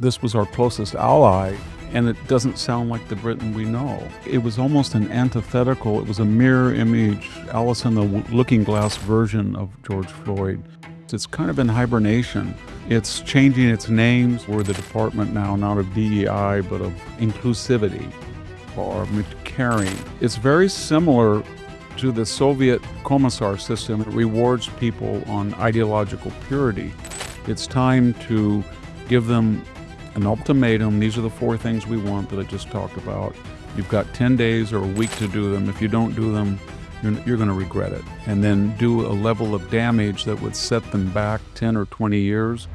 This was our closest ally, and it doesn't sound like the Britain we know. It was almost an antithetical. It was a mirror image, Alice in the Looking Glass version of George Floyd. It's kind of in hibernation. It's changing its names. We're the department now, not of DEI, but of inclusivity or caring. It's very similar to the Soviet commissar system. It rewards people on ideological purity. It's time to give them an ultimatum. These are the 4 things we want that I just talked about. You've got 10 days or a week to do them. If you don't do them, you're going to regret it. And then do a level of damage that would set them back 10 or 20 years.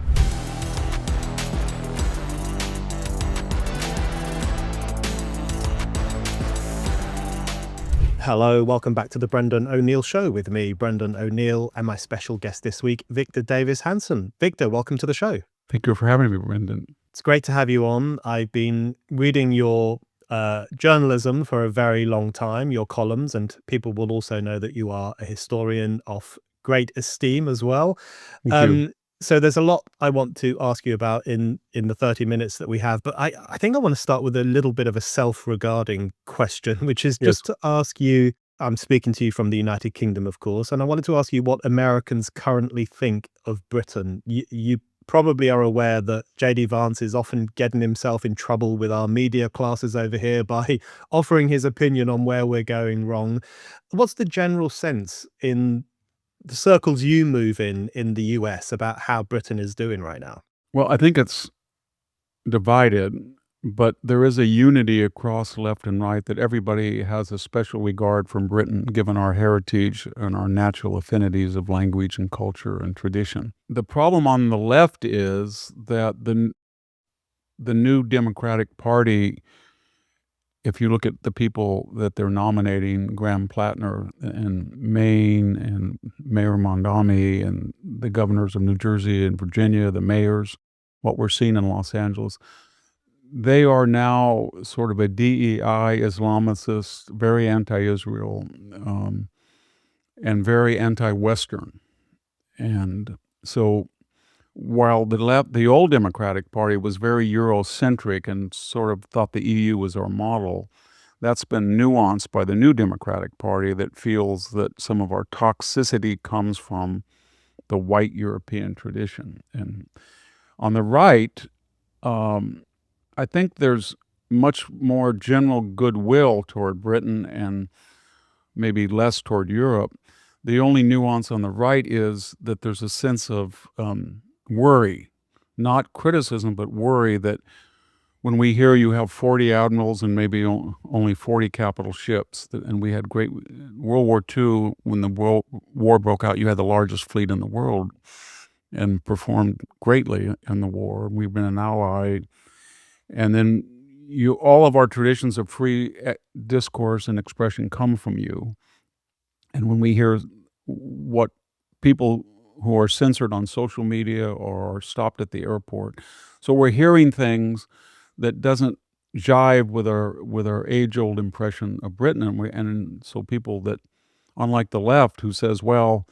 Hello, welcome back to the Brendan O'Neill Show with me, Brendan O'Neill, and my special guest this week, Victor Davis Hanson. Victor, welcome to the show. Thank you for having me, Brendan. It's great to have you on. I've been reading your journalism for a very long time, your columns, and people will also know that you are a historian of great esteem as well. Thank you. So there's a lot I want to ask you about in the 30 minutes that we have, but I think I want to start with a little bit of a self-regarding question, which is just to ask you, I'm speaking to you from the United Kingdom, of course, and I wanted to ask you what Americans currently think of Britain. You probably are aware that J.D. Vance is often getting himself in trouble with our media classes over here by offering his opinion on where we're going wrong. What's the general sense in the circles you move in the US about how Britain is doing right now? Well, I think it's divided, but there is a unity across left and right that everybody has a special regard for Britain, given our heritage and our natural affinities of language and culture and tradition. The problem on the left is that the new Democratic Party, if you look at the people that they're nominating, Graham Plattner in Maine and Mayor Mamdani and the governors of New Jersey and Virginia, the mayors, what we're seeing in Los Angeles, they are now sort of a DEI Islamicist, very anti-Israel, and very anti-Western. And so while the old Democratic Party was very Eurocentric and sort of thought the EU was our model, that's been nuanced by the new Democratic Party that feels that some of our toxicity comes from the white European tradition. And on the right, I think there's much more general goodwill toward Britain and maybe less toward Europe. The only nuance on the right is that there's a sense of worry, not criticism, but worry that when we hear you have 40 admirals and maybe only 40 capital ships, and we had great World War II, when the World War broke out, you had the largest fleet in the world and performed greatly in the war. We've been an ally. And then all of our traditions of free discourse and expression come from you. And when we hear what people who are censored on social media or are stopped at the airport, so we're hearing things that doesn't jive with our age-old impression of Britain. And so people that, unlike the left, who says, well,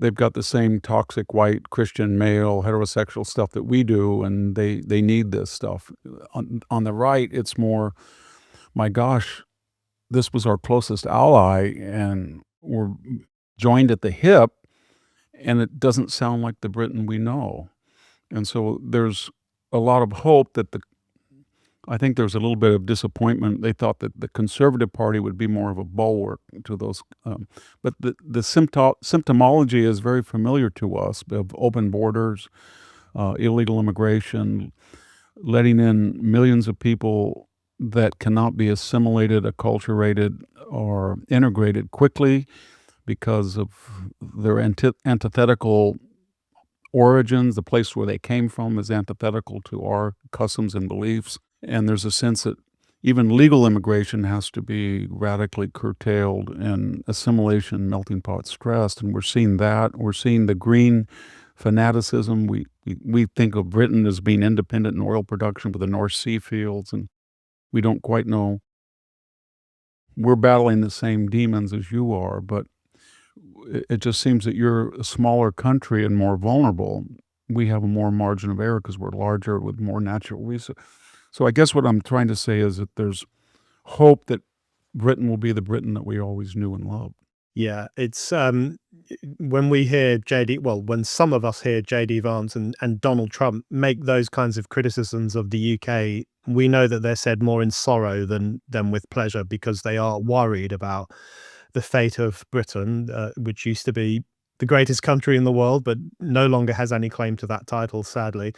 they've got the same toxic white Christian male heterosexual stuff that we do, and they need this stuff. On the right, it's more, my gosh, this was our closest ally, and we're joined at the hip, and it doesn't sound like the Britain we know. And so there's a lot of hope that I think there's a little bit of disappointment. They thought that the Conservative Party would be more of a bulwark to those. But the symptomology is very familiar to us, of open borders, illegal immigration, letting in millions of people that cannot be assimilated, acculturated, or integrated quickly because of their antithetical origins. The place where they came from is antithetical to our customs and beliefs. And there's a sense that even legal immigration has to be radically curtailed and assimilation, melting pot stressed. And we're seeing that. We're seeing the green fanaticism. We think of Britain as being independent in oil production with the North Sea fields, and we don't quite know. We're battling the same demons as you are, but it just seems that you're a smaller country and more vulnerable. we have a more margin of error because we're larger with more natural resources. So I guess what I'm trying to say is that there's hope that Britain will be the Britain that we always knew and loved. Yeah, it's when we hear when some of us hear JD Vance and Donald Trump make those kinds of criticisms of the UK, we know that they're said more in sorrow than with pleasure, because they are worried about the fate of Britain, which used to be the greatest country in the world, but no longer has any claim to that title, sadly.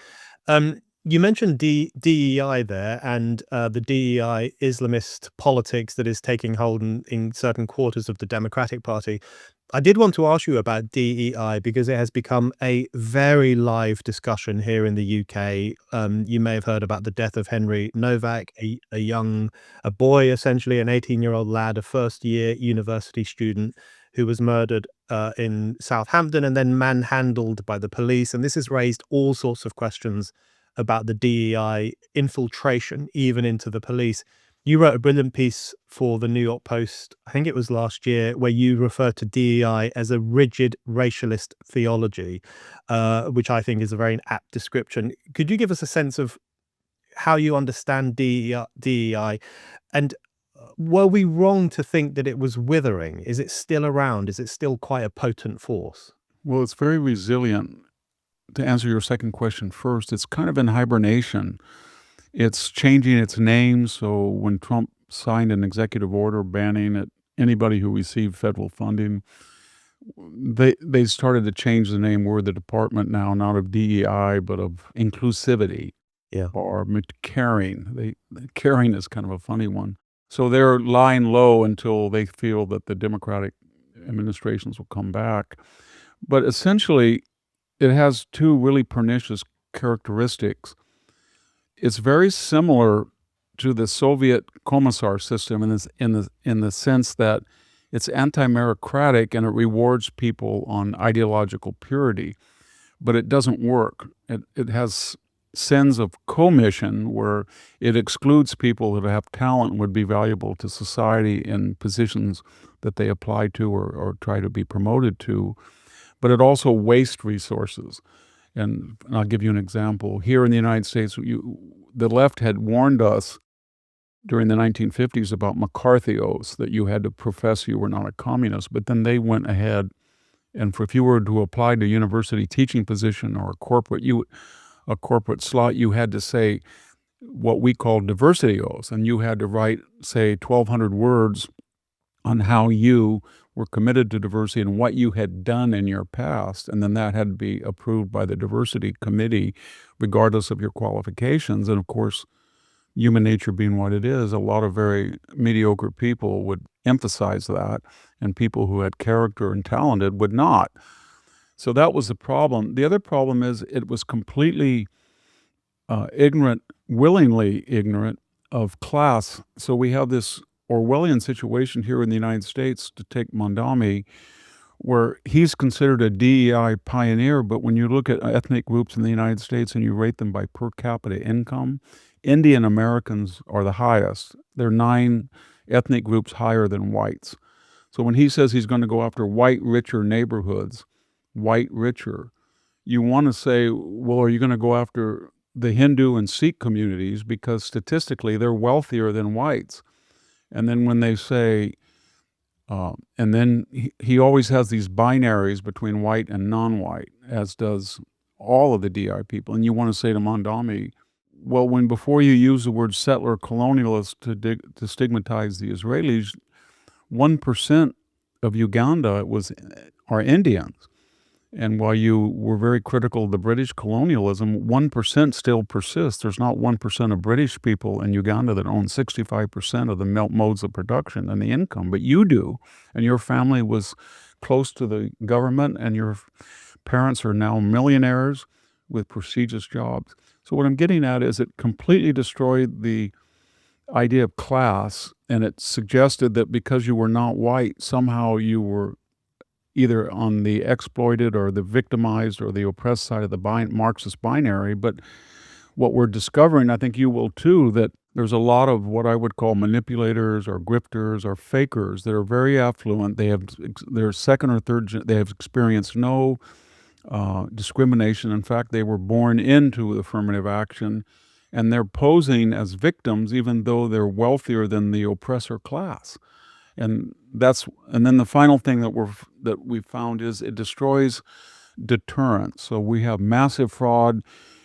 You mentioned DEI there, and the DEI Islamist politics that is taking hold in certain quarters of the Democratic Party. I did want to ask you about DEI because it has become a very live discussion here in the UK. You may have heard about the death of Henry Nowak, a boy, essentially an 18-year-old lad, a first-year university student who was murdered in Southampton and then manhandled by the police. And this has raised all sorts of questions about the DEI infiltration even into the police. You wrote a brilliant piece for the New York Post, I think it was last year, where you referred to DEI as a rigid racialist theology, which I think is a very apt description. Could you give us a sense of how you understand DEI? And were we wrong to think that it was withering? Is it still around? Is it still quite a potent force? Well, it's very resilient. To answer your second question first, it's kind of in hibernation. It's changing its name. So when Trump signed an executive order banning anybody who received federal funding, they started to change the name. We're the department now, not of DEI, but of inclusivity. Yeah. Or caring. Caring is kind of a funny one. So they're lying low until they feel that the Democratic administrations will come back. But essentially, it has two really pernicious characteristics. It's very similar to the Soviet commissar system in the sense that it's anti-meritocratic and it rewards people on ideological purity, but it doesn't work. It has sins of commission where it excludes people that have talent and would be valuable to society in positions that they apply to or try to be promoted to. But it also wastes resources. And I'll give you an example. Here in the United States, the left had warned us during the 1950s about McCarthy oaths, that you had to profess you were not a communist. But then they went ahead, and if you were to apply to a university teaching position or a corporate slot, you had to say what we call diversity oaths, and you had to write, say, 1,200 words on how you were committed to diversity and what you had done in your past, and then that had to be approved by the diversity committee regardless of your qualifications. And of course, human nature being what it is, a lot of very mediocre people would emphasize that, and people who had character and talented would not. So that was the problem. The other problem is it was completely willingly ignorant of class. So we have this Orwellian situation here in the United States, to take Mamdani, where he's considered a DEI pioneer, but when you look at ethnic groups in the United States and you rate them by per capita income, Indian Americans are the highest. There are 9 ethnic groups higher than whites. So when he says he's going to go after white, richer neighborhoods, white, richer, you want to say, well, are you going to go after the Hindu and Sikh communities? Because statistically, they're wealthier than whites. And then when they say, and then he always has these binaries between white and non-white, as does all of the DI people. And you want to say to Mamdani, well, before you use the word settler colonialist to stigmatize the Israelis, 1% of Uganda are Indians. And while you were very critical of the British colonialism, 1% still persists. There's not 1% of British people in Uganda that own 65% of the modes of production and the income, but you do. And your family was close to the government, and your parents are now millionaires with prestigious jobs. So what I'm getting at is it completely destroyed the idea of class, and it suggested that because you were not white, somehow you were either on the exploited or the victimized or the oppressed side of the Marxist binary. But what we're discovering, I think you will too, that there's a lot of what I would call manipulators or grifters or fakers that are very affluent. They're second or third, they have experienced no discrimination. In fact, they were born into affirmative action, and they're posing as victims even though they're wealthier than the oppressor class. And then the final thing that we found is it destroys deterrence. So we have massive fraud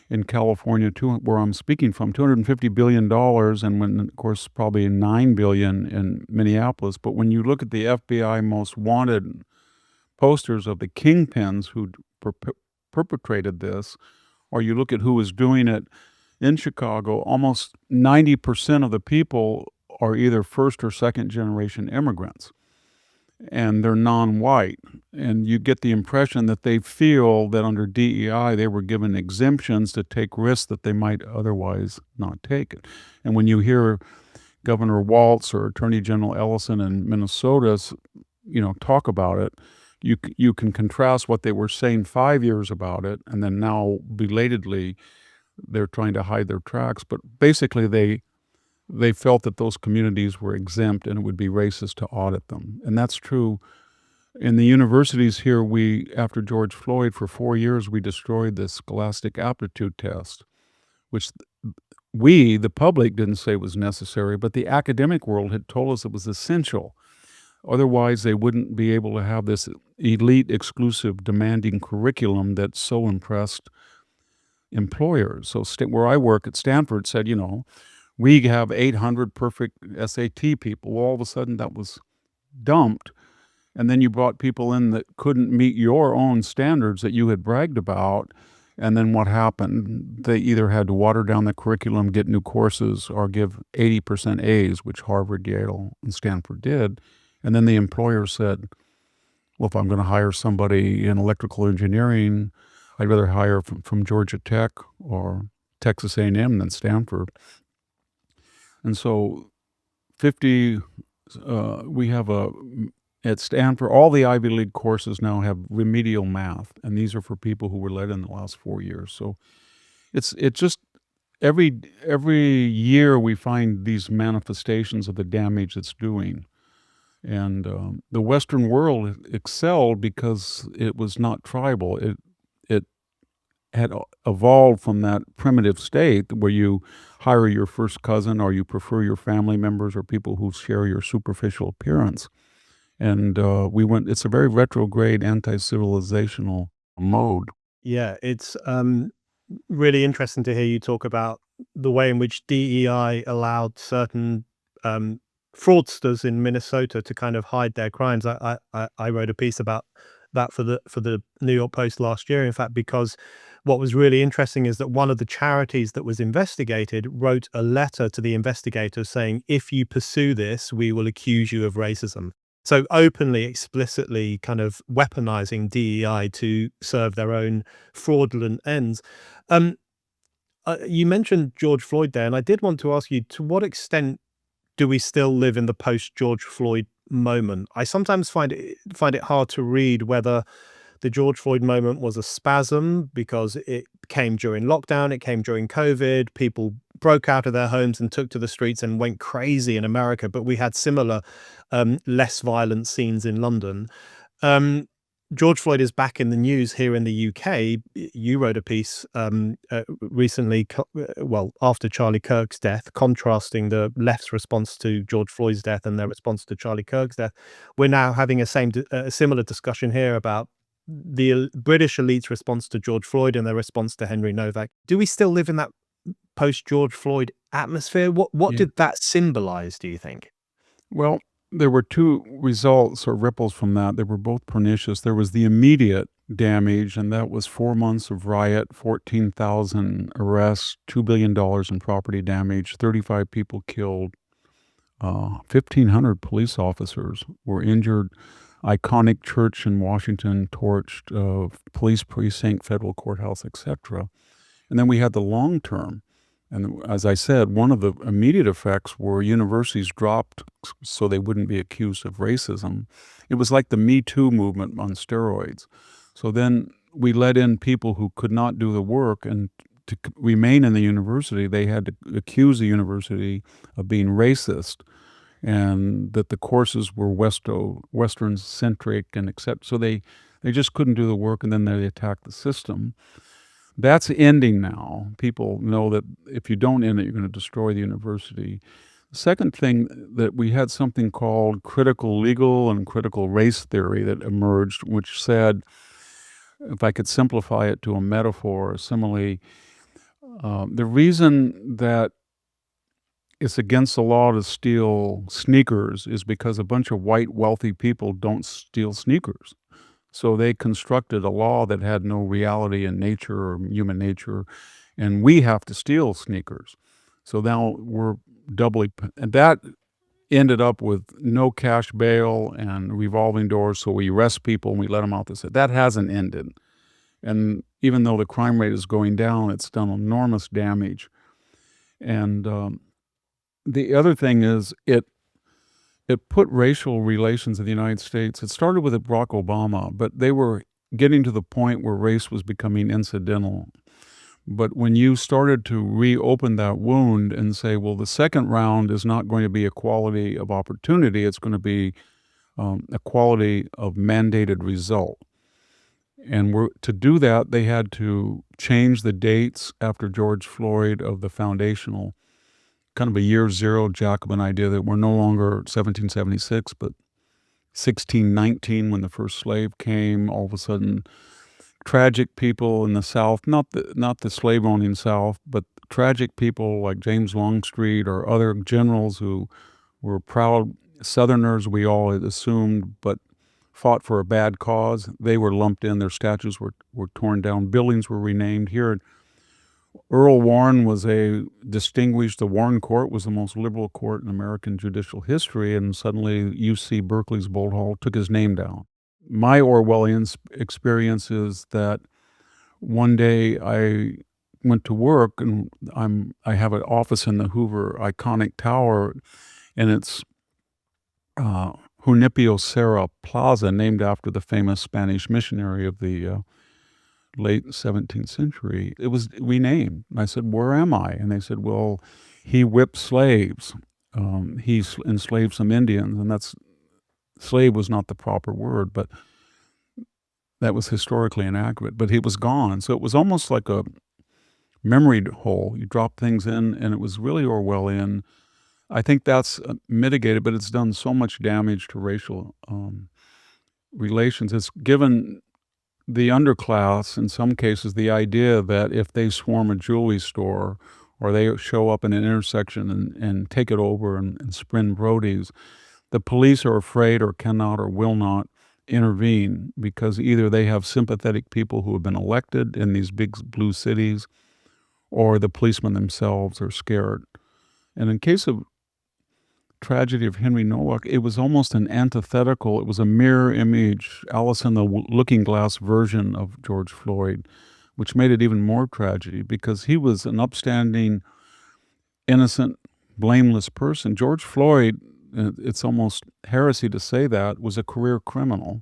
in California, where I'm speaking from, $250 billion, and when, of course, probably $9 billion in Minneapolis. But when you look at the FBI most wanted posters of the kingpins who perpetrated this, or you look at who was doing it in Chicago, almost 90% of the people are either first or second generation immigrants, and they're non-white. And you get the impression that they feel that under DEI they were given exemptions to take risks that they might otherwise not take. And when you hear Governor Walz or Attorney General Ellison in Minnesota, talk about it, you can contrast what they were saying 5 years about it, and then now belatedly they're trying to hide their tracks. But basically they felt that those communities were exempt and it would be racist to audit them. And that's true. In the universities here, after George Floyd, for 4 years, we destroyed the Scholastic Aptitude Test, which the public, didn't say was necessary, but the academic world had told us it was essential. Otherwise, they wouldn't be able to have this elite, exclusive, demanding curriculum that so impressed employers. So where I work at Stanford said, we have 800 perfect SAT people. Well, all of a sudden that was dumped. And then you brought people in that couldn't meet your own standards that you had bragged about. And then what happened? They either had to water down the curriculum, get new courses, or give 80% A's, which Harvard, Yale, and Stanford did. And then the employer said, well, if I'm going to hire somebody in electrical engineering, I'd rather hire from Georgia Tech or Texas A&M than Stanford. And so we have at Stanford, all the Ivy League courses now have remedial math, and these are for people who were led in the last 4 years. So it's just every year we find these manifestations of the damage it's doing. And the Western world excelled because it was not tribal. It had evolved from that primitive state where you hire your first cousin, or you prefer your family members or people who share your superficial appearance. And it's a very retrograde, anti-civilizational mode. Yeah, it's really interesting to hear you talk about the way in which DEI allowed certain fraudsters in Minnesota to kind of hide their crimes. I wrote a piece about that for the New York Post last year, in fact, because what was really interesting is that one of the charities that was investigated wrote a letter to the investigators saying, if you pursue this, we will accuse you of racism. So openly, explicitly kind of weaponizing DEI to serve their own fraudulent ends. You mentioned George Floyd there, and I did want to ask you, to what extent do we still live in the post-George Floyd moment? I sometimes find it hard to read whether the George Floyd moment was a spasm because it came during lockdown, it came during COVID, people broke out of their homes and took to the streets and went crazy in America, but we had similar less violent scenes in London. George Floyd is back in the news here in the UK. You wrote a piece recently, after Charlie Kirk's death, contrasting the left's response to George Floyd's death and their response to Charlie Kirk's death. We're now having a similar discussion here about the British elite's response to George Floyd and their response to Henry Nowak. Do we still live in that post-George Floyd atmosphere? What did that symbolize, do you think? Well, there were two results or ripples from that. They were both pernicious. There was the immediate damage, and that was 4 months of riot, 14,000 arrests, $2 billion in property damage, 35 people killed, 1,500 police officers were injured, iconic church in Washington torched, police precinct, federal courthouse, etc. And then we had the long term. And as I said, one of the immediate effects were universities dropped so they wouldn't be accused of racism. It was like the Me Too movement on steroids. So then we let in people who could not do the work, and to remain in the university, they had to accuse the university of being racist and that the courses were Western-centric and so they They just couldn't do the work, and then they attacked the system. That's ending now. People know that if you don't end it, you're going to destroy the university. The second thing, that we had something called critical legal and critical race theory that emerged, which said, if I could simplify it to a metaphor, a simile, the reason that it's against the law to steal sneakers is because a bunch of white wealthy people don't steal sneakers. So they constructed a law that had no reality in nature or human nature, and we have to steal sneakers. So now we're doubly, and that ended up with no cash bail and revolving doors. So we arrest people and we let them out. That hasn't ended. And even though the crime rate is going down, it's done enormous damage. And the other thing is, it put racial relations in the United States. It started with Barack Obama, but they were getting to the point where race was becoming incidental. But when you started to reopen that wound and say, well, the second round is not going to be equality of opportunity, it's going to be equality of mandated result. And to do that, they had to change the dates after George Floyd of the foundational, kind of a year zero Jacobin idea that we're no longer 1776, but 1619 when the first slave came. All of a sudden, tragic people in the South, not the slave-owning South, but tragic people like James Longstreet or other generals who were proud Southerners, we all had assumed, but fought for a bad cause. They were lumped in. Their statues were torn down. Buildings were renamed. Here, Earl Warren was the Warren Court was the most liberal court in American judicial history, and suddenly UC Berkeley's Bold Hall took his name down. My Orwellian experience is that one day I went to work, and I have an office in the Hoover iconic tower, and it's Junipero Serra Plaza, named after the famous Spanish missionary of the late 17th century. It was renamed. I said, where am I? And they said, well, he whipped slaves. He enslaved some Indians, and slave was not the proper word, but that was historically inaccurate. But he was gone. So it was almost like a memory hole. You drop things in, and it was really Orwellian. I think that's mitigated, but it's done so much damage to racial relations. It's given the underclass, in some cases, the idea that if they swarm a jewelry store or they show up in an intersection and take it over and sprint Brodies, the police are afraid or cannot or will not intervene because either they have sympathetic people who have been elected in these big blue cities, or the policemen themselves are scared. And in case of tragedy of Henry Nowak, it was almost an antithetical. It was a mirror image, Alice in the Looking Glass version of George Floyd, which made it even more tragedy because he was an upstanding, innocent, blameless person. George Floyd, it's almost heresy to say that, was a career criminal.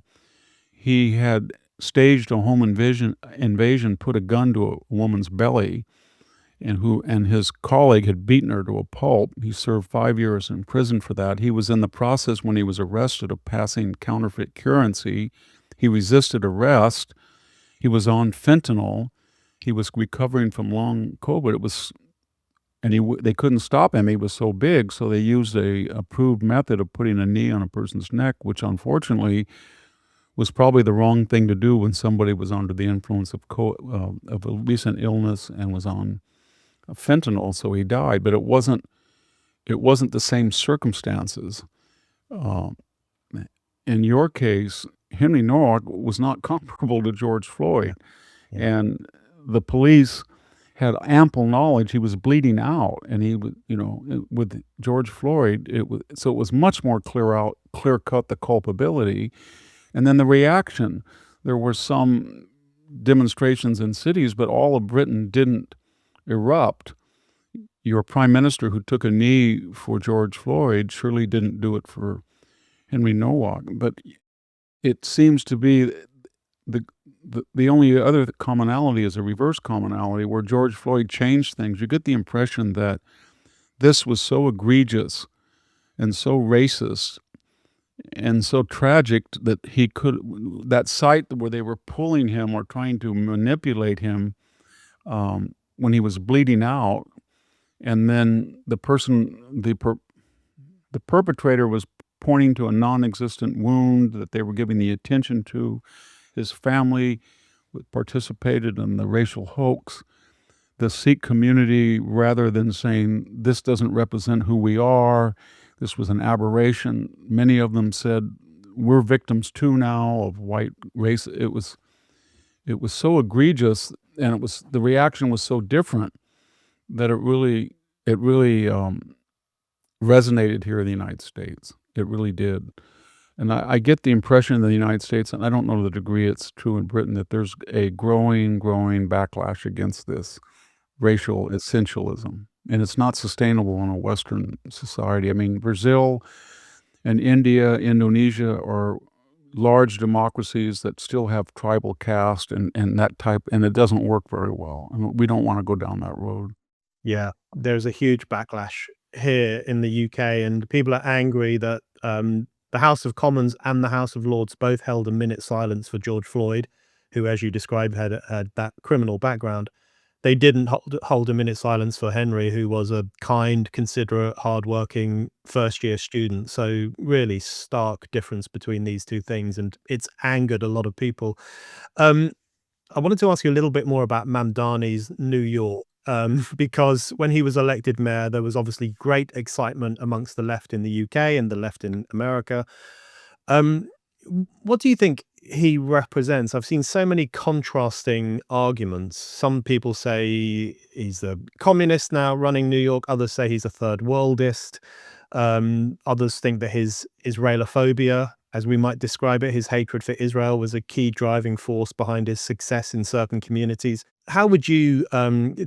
He had staged a home invasion, put a gun to a woman's belly, and his colleague had beaten her to a pulp. He served 5 years in prison for that. He was in the process, when he was arrested, of passing counterfeit currency. He resisted arrest. He was on fentanyl. He was recovering from long COVID. They couldn't stop him. He was so big, so they used a approved method of putting a knee on a person's neck, which unfortunately was probably the wrong thing to do when somebody was under the influence of a recent illness and was on fentanyl, so he died. But it wasn't the same circumstances. In your case, Henry Nowak was not comparable to George Floyd. Yeah. And the police had ample knowledge. He was bleeding out, and he was, with George Floyd, it was much more clear cut, the culpability. And then the reaction. There were some demonstrations in cities, but all of Britain didn't erupt. Your prime minister, who took a knee for George Floyd, surely didn't do it for Henry Nowak. But it seems to be the only other commonality is a reverse commonality, where George Floyd changed things. You get the impression that this was so egregious and so racist and so tragic that he could, that site where they were pulling him or trying to manipulate him, when he was bleeding out, and then the perpetrator was pointing to a non-existent wound that they were giving the attention to. His family participated in the racial hoax. The Sikh community, rather than saying, this doesn't represent who we are, this was an aberration, many of them said, we're victims too now of white race. It was so egregious, and the reaction was so different that it really resonated here in the United States. It really did. And I get the impression in the United States, and I don't know the degree it's true in Britain, that there's a growing backlash against this racial essentialism. And it's not sustainable in a Western society. I mean, Brazil and India, Indonesia are large democracies that still have tribal caste and that type, and it doesn't work very well. I mean, we don't want to go down that road. Yeah, there's a huge backlash here in the UK, and people are angry that the House of Commons and the House of Lords both held a minute silence for George Floyd, who, as you described, had that criminal background. They didn't hold a minute silence for Henry, who was a kind, considerate, hardworking first-year student. So really stark difference between these two things, and it's angered a lot of people. I wanted to ask you a little bit more about Mamdani's New York, because when he was elected mayor, there was obviously great excitement amongst the left in the UK and the left in America. What do you think he represents? I've seen so many contrasting arguments. Some people say he's a communist now running New York. Others say he's a third worldist. Others think that his Israelophobia, as we might describe it, his hatred for Israel, was a key driving force behind his success in certain communities. How would you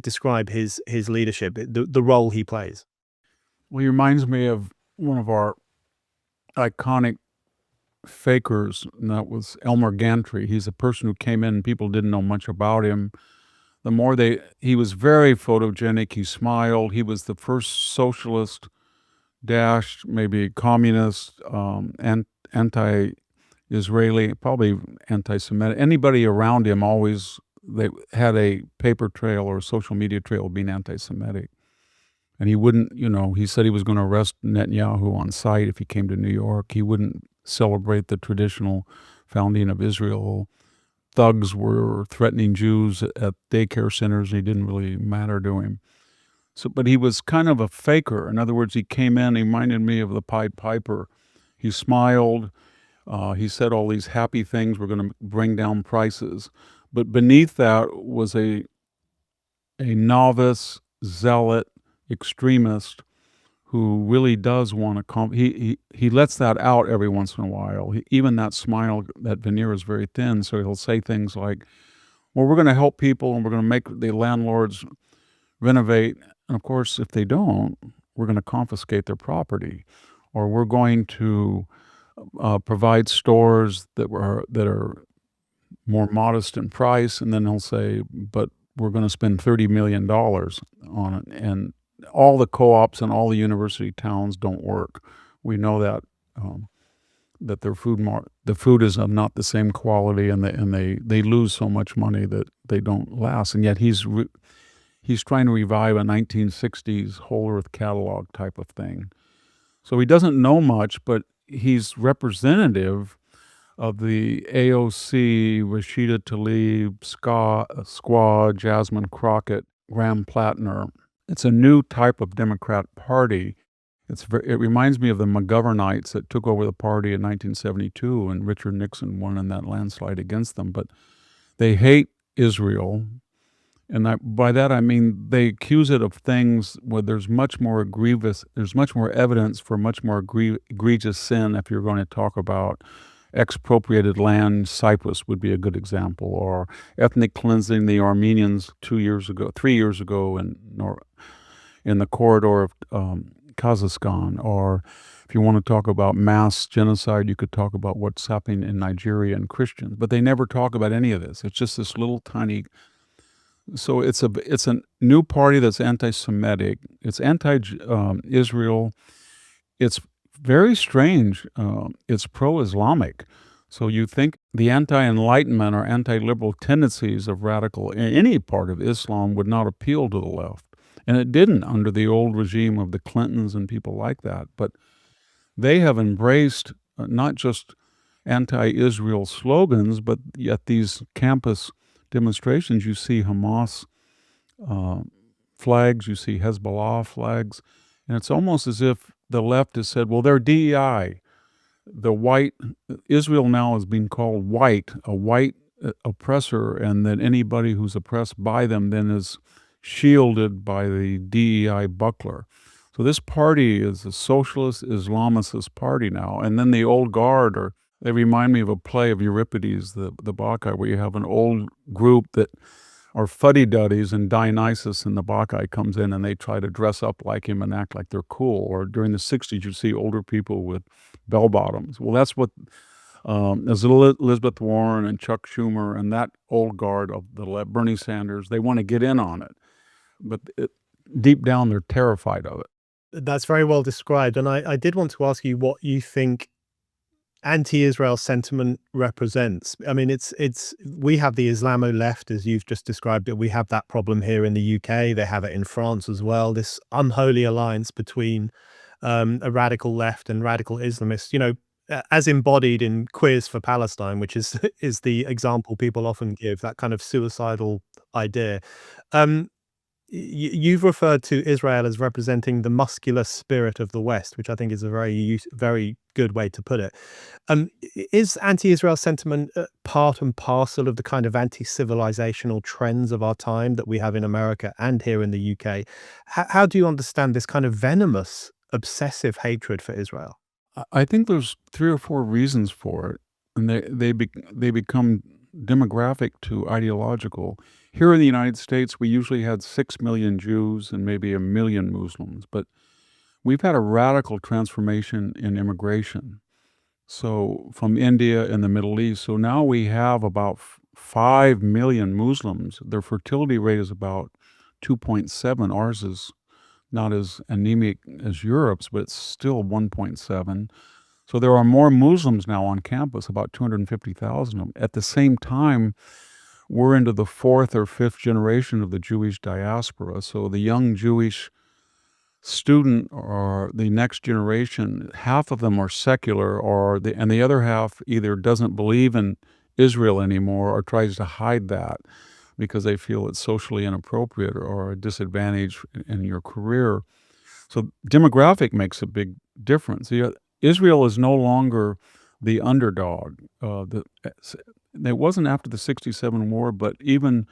describe his leadership, the role he plays? Well, he reminds me of one of our iconic fakers, and that was Elmer Gantry. He's a person who came in and people didn't know much about him. He was very photogenic. He smiled. He was the first socialist dash, maybe communist, anti-Israeli, probably anti-Semitic. Anybody around him they had a paper trail or a social media trail of being anti-Semitic. And he wouldn't, he said he was going to arrest Netanyahu on sight if he came to New York. He wouldn't celebrate the traditional founding of Israel. Thugs were threatening Jews at daycare centers. He didn't really matter to him. But he was kind of a faker. In other words, he came in, he reminded me of the Pied Piper. He smiled. He said all these happy things. We're going to bring down prices. But beneath that was a novice, zealot, extremist who really does want to he lets that out every once in a while. Even that smile, that veneer is very thin, so he'll say things like, well, we're going to help people and we're going to make the landlords renovate, and of course if they don't, we're going to confiscate their property, or we're going to provide stores that are more modest in price, and then he'll say, but we're going to spend $30 million on it, and all the co-ops and all the university towns don't work. We know that that the food is of not the same quality, and they lose so much money that they don't last. And yet he's trying to revive a 1960s Whole Earth Catalog type of thing. So he doesn't know much, but he's representative of the AOC, Rashida Tlaib, Squad, Jasmine Crockett, Graham Plattner. It's a new type of Democrat party. It reminds me of the McGovernites that took over the party in 1972, and Richard Nixon won in that landslide against them. But they hate Israel, and by that I mean they accuse it of things where there's much more evidence for much more egregious sin. If you're going to talk about expropriated land, Cyprus would be a good example, or ethnic cleansing the Armenians 3 years ago in the corridor of Kazakhstan, or if you want to talk about mass genocide, you could talk about what's happening in Nigeria and Christians. But they never talk about any of this. It's just this little tiny. So it's a new party that's anti-Semitic. It's anti-Israel. It's very strange. It's pro-Islamic. So you think the anti-enlightenment or anti-liberal tendencies of radical any part of Islam would not appeal to the left. And it didn't under the old regime of the Clintons and people like that. But they have embraced not just anti-Israel slogans, but at these campus demonstrations, you see Hamas flags, you see Hezbollah flags, and it's almost as if the left has said, well, they're DEI. The white, Israel now is being called white, a white oppressor, and that anybody who's oppressed by them then is shielded by the DEI buckler. So this party is a socialist Islamicist party now. And then the old guard, they remind me of a play of Euripides, the Bacchae, where you have an old group that are fuddy-duddies, and Dionysus and the Bacchae comes in and they try to dress up like him and act like they're cool. Or during the 60s, you see older people with bell-bottoms. Well, that's what as Elizabeth Warren and Chuck Schumer and that old guard of the left, Bernie Sanders, they want to get in on it. But deep down, they're terrified of it. That's very well described. And I did want to ask you what you think anti-Israel sentiment represents. I mean, we have the Islamo left, as you've just described it. We have that problem here in the UK. They have it in France as well. This unholy alliance between a radical left and radical Islamists, as embodied in Queers for Palestine, which is the example people often give, that kind of suicidal idea. You've referred to Israel as representing the muscular spirit of the West, which I think is a very good way to put it. Is anti-Israel sentiment part and parcel of the kind of anti-civilizational trends of our time that we have in America and here in the UK? How do you understand this kind of venomous, obsessive hatred for Israel? I think there's 3 or 4 reasons for it, and they become demographic to ideological. Here in the United States, we usually had 6 million Jews and maybe 1 million Muslims, but we've had a radical transformation in immigration. So from India and the Middle East. So now we have about 5 million Muslims. Their fertility rate is about 2.7. Ours is not as anemic as Europe's, but it's still 1.7. So there are more Muslims now on campus, about 250,000 of them. At the same time, we're into the 4th or 5th generation of the Jewish diaspora. So the young Jewish student or the next generation, half of them are secular, and the other half either doesn't believe in Israel anymore or tries to hide that because they feel it's socially inappropriate or a disadvantage in your career. So demographic makes a big difference. Israel is no longer the underdog. It wasn't after the 1967 war, but even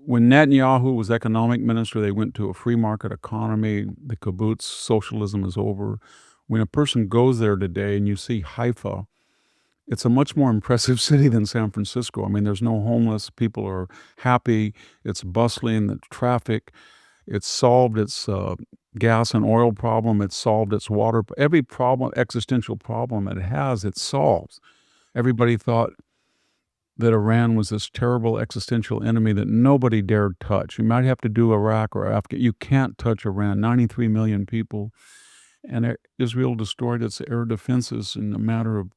when Netanyahu was economic minister, they went to a free market economy. The kibbutz, socialism is over. When a person goes there today and you see Haifa, it's a much more impressive city than San Francisco. I mean, there's no homeless. People are happy. It's bustling. The traffic. It's solved its gas and oil problem. It's solved its water. Every problem, existential problem it has, it solves. Everybody thought that Iran was this terrible existential enemy that nobody dared touch. You might have to do Iraq or Afghanistan. You can't touch Iran. 93 million people. And Israel destroyed its air defenses in a matter of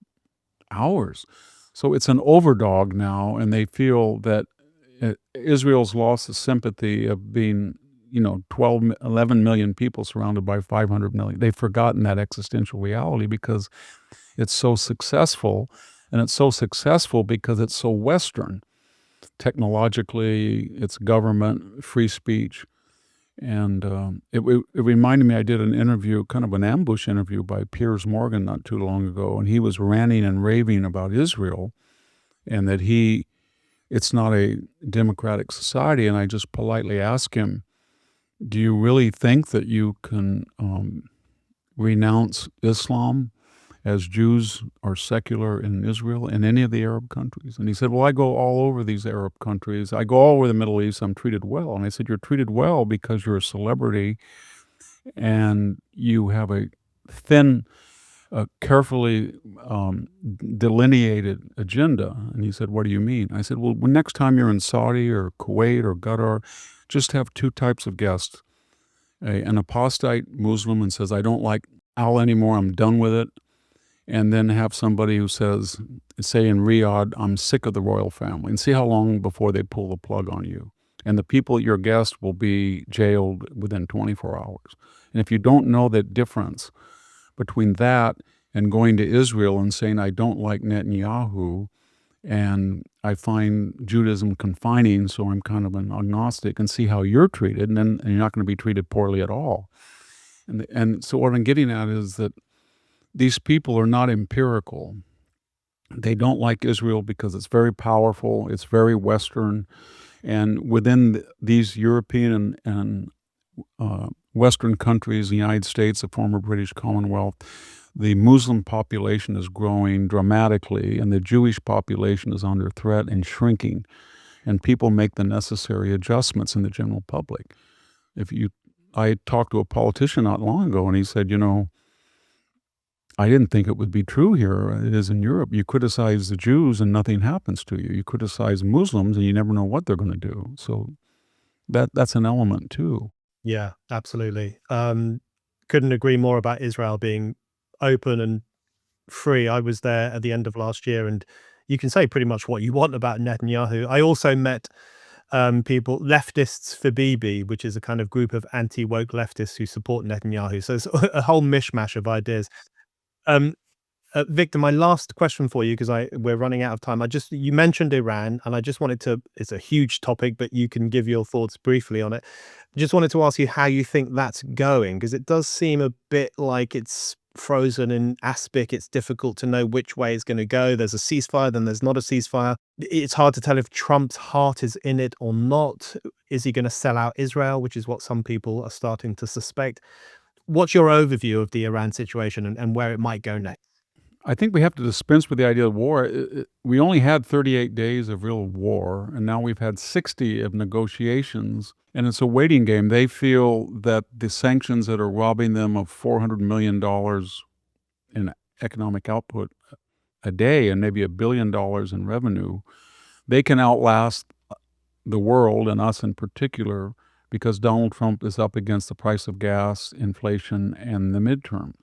hours. So it's an overdog now, and they feel that Israel's lost the sympathy of being 11 million people surrounded by 500 million. They've forgotten that existential reality because it's so successful, and it's so successful because it's so Western. Technologically, it's government, free speech. And it reminded me, I did an interview, kind of an ambush interview by Piers Morgan not too long ago, and he was ranting and raving about Israel and that it's not a democratic society. And I just politely asked him, do you really think that you can renounce Islam as Jews are secular in Israel in any of the Arab countries? And he said, well, I go all over these Arab countries. I go all over the Middle East. I'm treated well. And I said, you're treated well because you're a celebrity and you have a thin, carefully delineated agenda. And he said, what do you mean? I said, well, next time you're in Saudi or Kuwait or Qatar, just have 2 types of guests. An apostate Muslim and says, I don't like I'll anymore, I'm done with it. And then have somebody who says, say in Riyadh, I'm sick of the royal family, and see how long before they pull the plug on you. And the people, your guests, will be jailed within 24 hours. And if you don't know the difference between that and going to Israel and saying, I don't like Netanyahu, and I find Judaism confining, so I'm kind of an agnostic, and see how you're treated, and you're not going to be treated poorly at all. And so what I'm getting at is that these people are not empirical. They don't like Israel because it's very powerful, it's very Western, and within these European and Western countries, the United States, the former British Commonwealth, the Muslim population is growing dramatically, and the Jewish population is under threat and shrinking, and people make the necessary adjustments in the general public. I talked to a politician not long ago, and he said, I didn't think it would be true here. It is in Europe. You criticize the Jews and nothing happens to you. You criticize Muslims and you never know what they're going to do. So that's an element too. Yeah, absolutely. Couldn't agree more about Israel being open and free. I was there at the end of last year, and you can say pretty much what you want about Netanyahu. I also met people, leftists for Bibi, which is a kind of group of anti-woke leftists who support Netanyahu. So it's a whole mishmash of ideas. Victor, my last question for you, because we're running out of time. You mentioned Iran, and I just wanted to, it's a huge topic, but you can give your thoughts briefly on it. I just wanted to ask you how you think that's going, because it does seem a bit like it's frozen in aspic. It's difficult to know which way it's going to go. There's a ceasefire, then there's not a ceasefire. It's hard to tell if Trump's heart is in it or not. Is he going to sell out Israel, which is what some people are starting to suspect? What's your overview of the Iran situation and where it might go next? I think we have to dispense with the idea of war. We only had 38 days of real war, and now we've had 60 of negotiations, and it's a waiting game. They feel that the sanctions that are robbing them of $400 million in economic output a day and maybe $1 billion in revenue, they can outlast the world, and us in particular, because Donald Trump is up against the price of gas, inflation, and the midterms.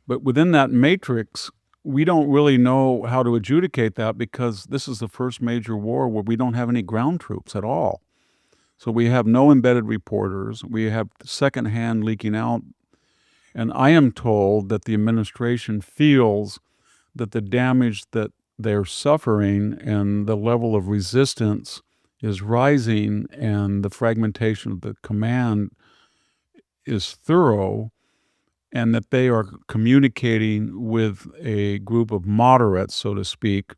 But within that matrix, we don't really know how to adjudicate that, because this is the first major war where we don't have any ground troops at all. So we have no embedded reporters. We have secondhand leaking out. And I am told that the administration feels that the damage that they're suffering and the level of resistance is rising, and the fragmentation of the command is thorough, and that they are communicating with a group of moderates, so to speak.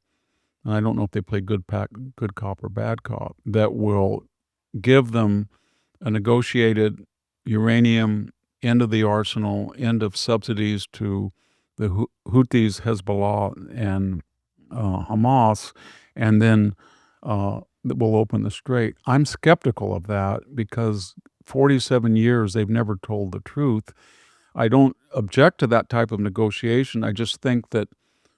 And I don't know if they play good cop or bad cop, that will give them a negotiated uranium end of the arsenal, end of subsidies to the Houthis, Hezbollah, and Hamas, and then that will open the strait. I'm skeptical of that, because 47 years they've never told the truth. I don't object to that type of negotiation. I just think that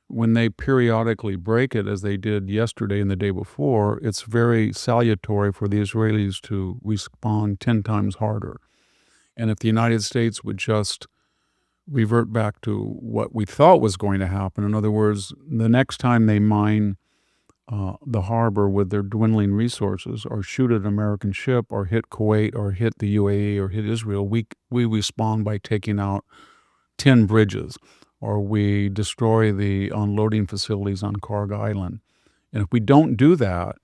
when they periodically break it, as they did yesterday and the day before, it's very salutary for the Israelis to respond 10 times harder. And if the United States would just revert back to what we thought was going to happen, in other words, the next time they mine the harbor with their dwindling resources, or shoot at an American ship, or hit Kuwait, or hit the UAE, or hit Israel, we respond by taking out 10 bridges, or we destroy the unloading facilities on Karg Island. And if we don't do that,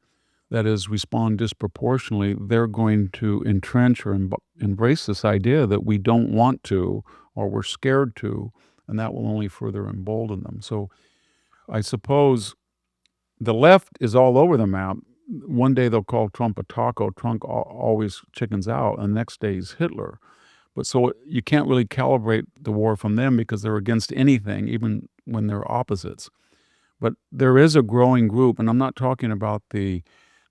that is, respond disproportionately, they're going to entrench or embrace this idea that we don't want to, or we're scared to, and that will only further embolden them. So I suppose the left is all over the map. One day they'll call Trump a taco. Trump always chickens out, and the next day he's Hitler. But so you can't really calibrate the war from them, because they're against anything, even when they're opposites. But there is a growing group, and I'm not talking about the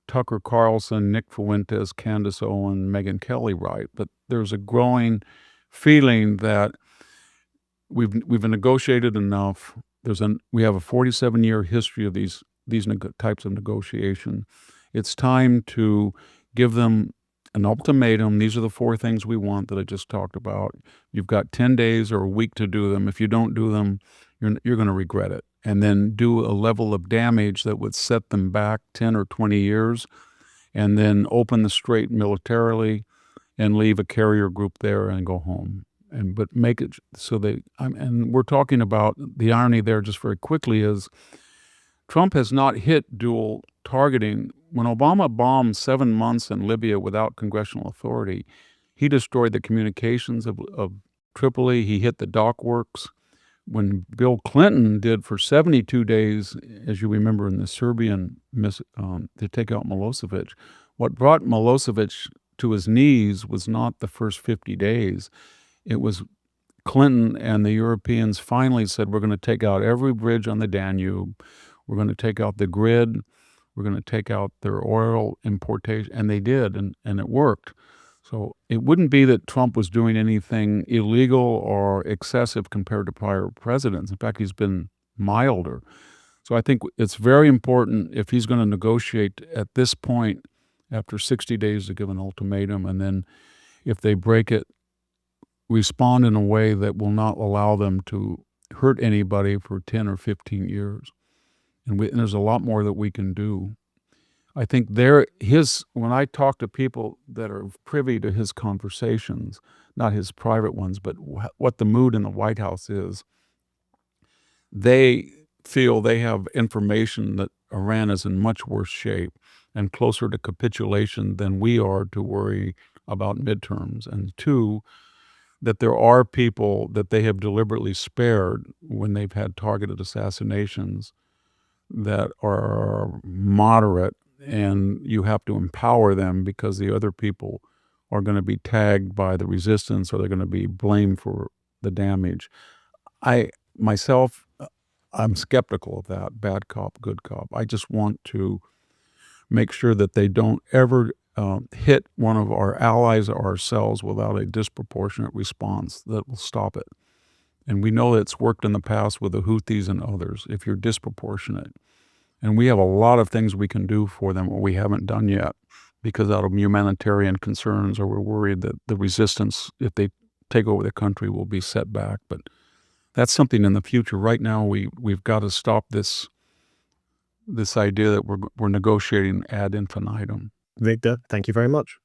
Tucker Carlson, Nick Fuentes, Candace Owen, Megyn Kelly right, but there's a growing feeling that we've negotiated enough. We have a 47-year history of these types of negotiation. It's time to give them an ultimatum. These are the 4 things we want that I just talked about. You've got 10 days or a week to do them. If you don't do them, you're going to regret it. And then do a level of damage that would set them back 10 or 20 years, and then open the strait militarily and leave a carrier group there and go home. But make it so and we're talking about the irony there just very quickly is Trump has not hit dual targeting. When Obama bombed 7 months in Libya without congressional authority, he destroyed the communications of Tripoli. He hit the dock works. When Bill Clinton did for 72 days, as you remember, in the Serbian to take out Milosevic, what brought Milosevic to his knees was not the first 50 days. It was Clinton and the Europeans finally said, we're going to take out every bridge on the Danube. We're going to take out the grid. We're going to take out their oil importation. And they did, and it worked. So it wouldn't be that Trump was doing anything illegal or excessive compared to prior presidents. In fact, he's been milder. So I think it's very important if he's going to negotiate at this point after 60 days to give an ultimatum, and then if they break it, respond in a way that will not allow them to hurt anybody for 10 or 15 years. And there's a lot more that we can do. I think when I talk to people that are privy to his conversations, not his private ones, but what the mood in the White House is, they feel they have information that Iran is in much worse shape and closer to capitulation than we are to worry about midterms. And 2, that there are people that they have deliberately spared when they've had targeted assassinations that are moderate, and you have to empower them because the other people are going to be tagged by the resistance or they're going to be blamed for the damage. I'm skeptical of that, bad cop, good cop. I just want to make sure that they don't ever hit one of our allies or ourselves without a disproportionate response that will stop it. And we know that it's worked in the past with the Houthis and others, if you're disproportionate. And we have a lot of things we can do for them we haven't done yet because out of humanitarian concerns, or we're worried that the resistance, if they take over the country, will be set back. But that's something in the future. Right now, we've got to stop this idea that we're negotiating ad infinitum. Victor, thank you very much.